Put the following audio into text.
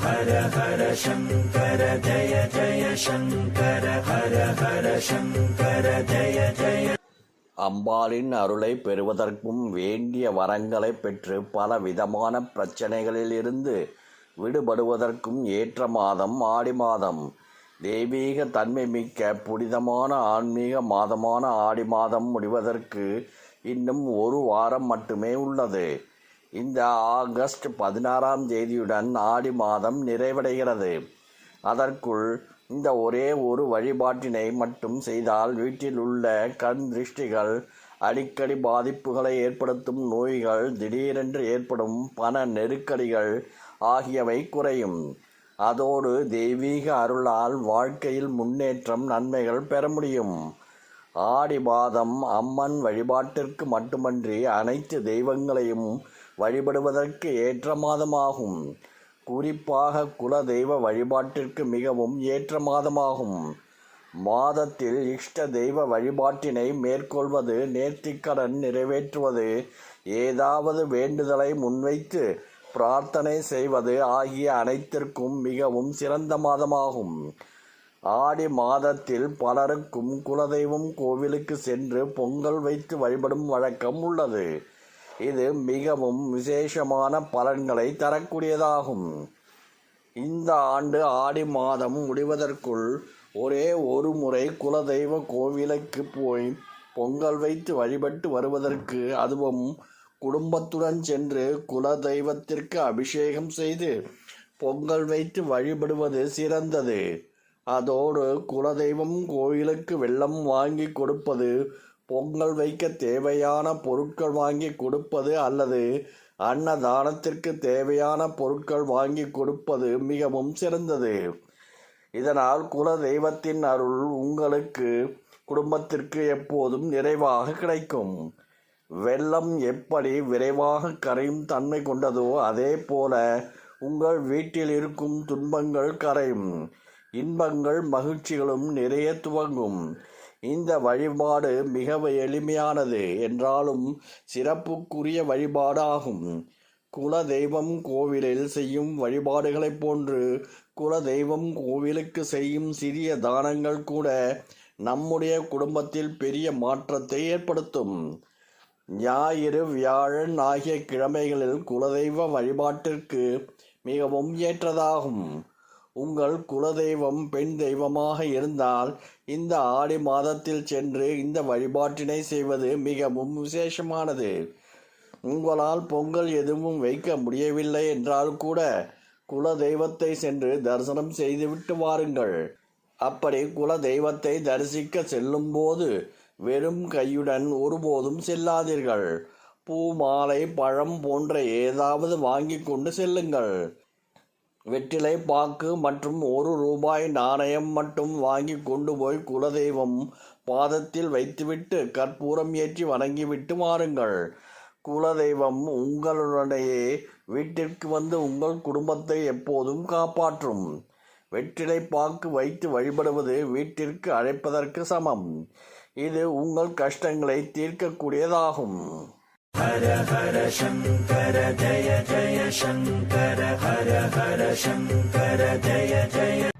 ஹர ஹர சங்கர ஜய ஜய சங்கர ஹர ஹர சங்கர ஜய ஜய. அம்பாளின் அருளை பெறுவதற்கும் வேண்டிய வரங்களை பெற்று பல விதமான பிரச்சனைகளில் இருந்து விடுபடுவதற்கும் ஏற்ற மாதம் ஆடி மாதம். தெய்வீக தன்மை மிக்க புனிதமான ஆன்மீக மாதமான ஆடி மாதம் முடிவதற்கு இன்னும் ஒரு வாரம் மட்டுமே உள்ளது. இந்த ஆகஸ்ட் 16ஆம் தேதியுடன் ஆடி மாதம் நிறைவடைகிறது. அதற்குள் இந்த ஒரே ஒரு வழிபாட்டினை மட்டும் செய்தால் வீட்டில் உள்ள கண் திருஷ்டிகள், அடிக்கடி பாதிப்புகளை ஏற்படுத்தும் நோய்கள், திடீரென்று ஏற்படும் பண நெருக்கடிகள் ஆகியவை குறையும். அதோடு தெய்வீக அருளால் வாழ்க்கையில் முன்னேற்றம், நன்மைகள் பெற முடியும். ஆடி மாதம் அம்மன் வழிபாட்டிற்கு மட்டுமன்றி அனைத்து தெய்வங்களையும் வழிபடுவதற்கு ஏற்ற மாதமாகும். குறிப்பாக குல தெய்வ வழிபாட்டிற்கு மிகவும் ஏற்ற மாதமாகும். மாதத்தில் இஷ்ட தெய்வ வழிபாட்டினை மேற்கொள்வது, நேர்த்திக்கடன் நிறைவேற்றுவது, ஏதாவது வேண்டுதலை முன்வைத்து பிரார்த்தனை செய்வது ஆகிய அனைத்திற்கும் மிகவும் சிறந்த மாதமாகும். ஆடி மாதத்தில் பலருக்கும் குலதெய்வம் கோவிலுக்கு சென்று பொங்கல் வைத்து வழிபடும் வழக்கம் உள்ளது. இது மிகவும் விசேஷமான பலன்களை தரக்கூடியதாகும். இந்த ஆண்டு ஆடி மாதம் முடிவதற்குள் ஒரே ஒரு முறை குலதெய்வ கோவிலுக்கு போய் பொங்கல் வைத்து வழிபட்டு வருவதற்கு, அதுவும் குடும்பத்துடன் சென்று குல தெய்வத்திற்கு அபிஷேகம் செய்து பொங்கல் வைத்து வழிபடுவது சிறந்தது. அதோடு குலதெய்வம் கோயிலுக்கு வெல்லம் வாங்கி கொடுப்பது, பொங்கல் வைக்க தேவையான பொருட்கள் வாங்கி கொடுப்பது அல்லது அன்னதானத்திற்கு தேவையான பொருட்கள் வாங்கி கொடுப்பது மிகவும் சிறந்தது. இதனால் குல தெய்வத்தின் அருள் உங்களுக்கு, குடும்பத்திற்கு எப்போதும் நிறைவாக கிடைக்கும். வெள்ளம் எப்படி விரைவாக கரையும் தன்மை கொண்டதோ அதே போல உங்கள் வீட்டில் இருக்கும் துன்பங்கள் கரையும், இன்பங்கள் மகிழ்ச்சிகளும் நிறைய துவங்கும். இந்த வழிபாடு மிக எளிமையானது என்றாலும் சிறப்புக்குரிய வழிபாடாகும். குல தெய்வம் கோவிலில் செய்யும் வழிபாடுகளைப் போன்று குல தெய்வம் கோவிலுக்கு செய்யும் சிறிய தானங்கள் கூட நம்முடைய குடும்பத்தில் பெரிய மாற்றத்தை ஏற்படுத்தும். ஞாயிறு, வியாழன் ஆகிய கிழமைகளில் குலதெய்வ வழிபாட்டிற்கு மிகவும் ஏற்றதாகும். உங்கள் குலதெய்வம் பெண் தெய்வமாக இருந்தால் இந்த ஆடி மாதத்தில் சென்று இந்த வழிபாட்டினை செய்வது மிகவும் விசேஷமானது. உங்களால் பொங்கல் எதுவும் வைக்க முடியவில்லை என்றால் கூட குல தெய்வத்தை சென்று தரிசனம் செய்துவிட்டு வாருங்கள். அப்படி குல தெய்வத்தை தரிசிக்க செல்லும் போது வெறும் கையுடன் ஒருபோதும் செல்லாதீர்கள். பூ, மாலை, பழம் போன்ற ஏதாவது வாங்கி கொண்டு செல்லுங்கள். வெற்றிலை பாக்கு மற்றும் ₹1 நாணயம் மட்டும் வாங்கி கொண்டு போய் குலதெய்வம் பாதத்தில் வைத்துவிட்டு கற்பூரம் ஏற்றி வணங்கிவிட்டு வாருங்கள். குலதெய்வம் உங்களுடனேயே வீட்டிற்கு வந்து உங்கள் குடும்பத்தை எப்போதும் காப்பாற்றும். வெற்றிலை பாக்கு வைத்து வழிபடுவது வீட்டிற்கு அழைப்பதற்கு சமம். இது உங்கள் கஷ்டங்களை தீர்க்கக்கூடியதாகும். ஹர ஹர சங்கர ஜய ஜய சங்கர ஹர ஹர சங்கர ஜய ஜய.